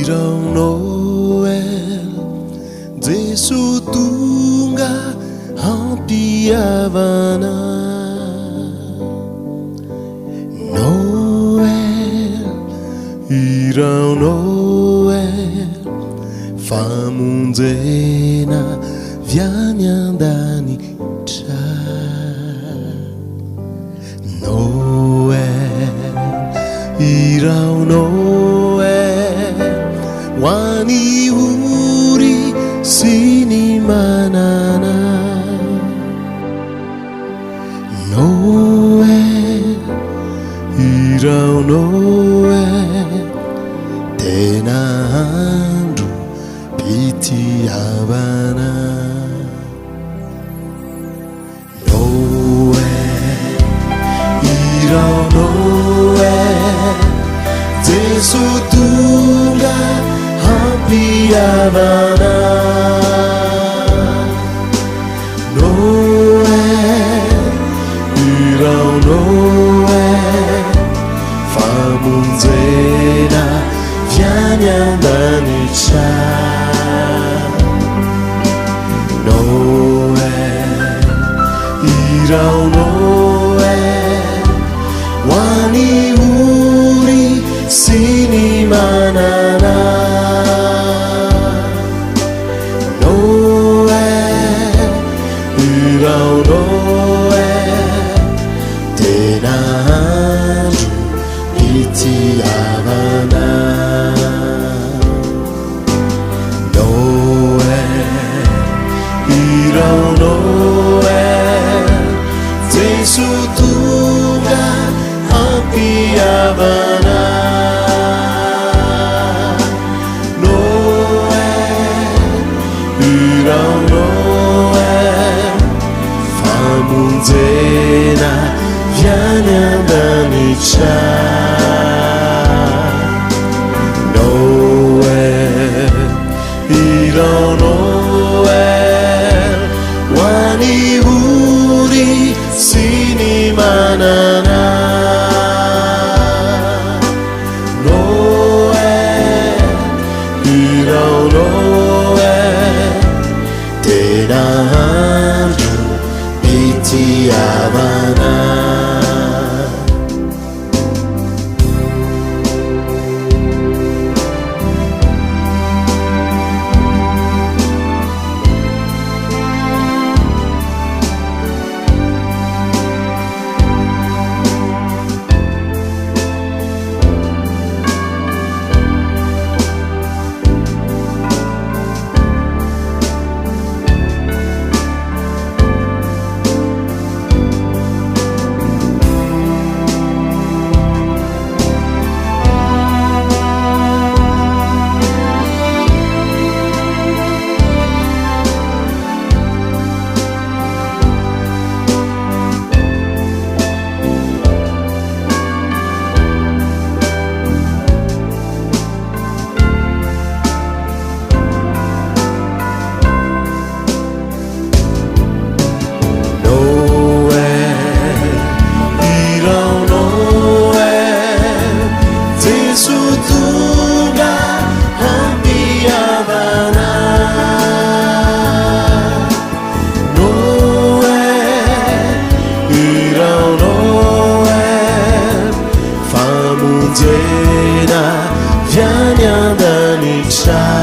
Irão Noel, Jesu tunga hampiavana. Noel, Irão Noel, famunzena vianyandani cha. Noel, Irão Noel, wani uri sini manana. Noel, Irão Noel, tenando pitiabana. Noel, Irão Noel, Jesu tunga hampiavana. Noel, Irão Noel, famunzena vianyandani cha. Noel, Irão Noel, wani uri sini manana. Noel, Irão Noel, tenaju itiavana. Noel, Irão Noel, Jesu tunga hampiavana. Noel, Irão Noel, famunzena vianyandani cha. Noel, Irão Noel, wani uri sini manana. Noel, Irão Noel, tenaju pitiavana. Famunzena vianyandani cha.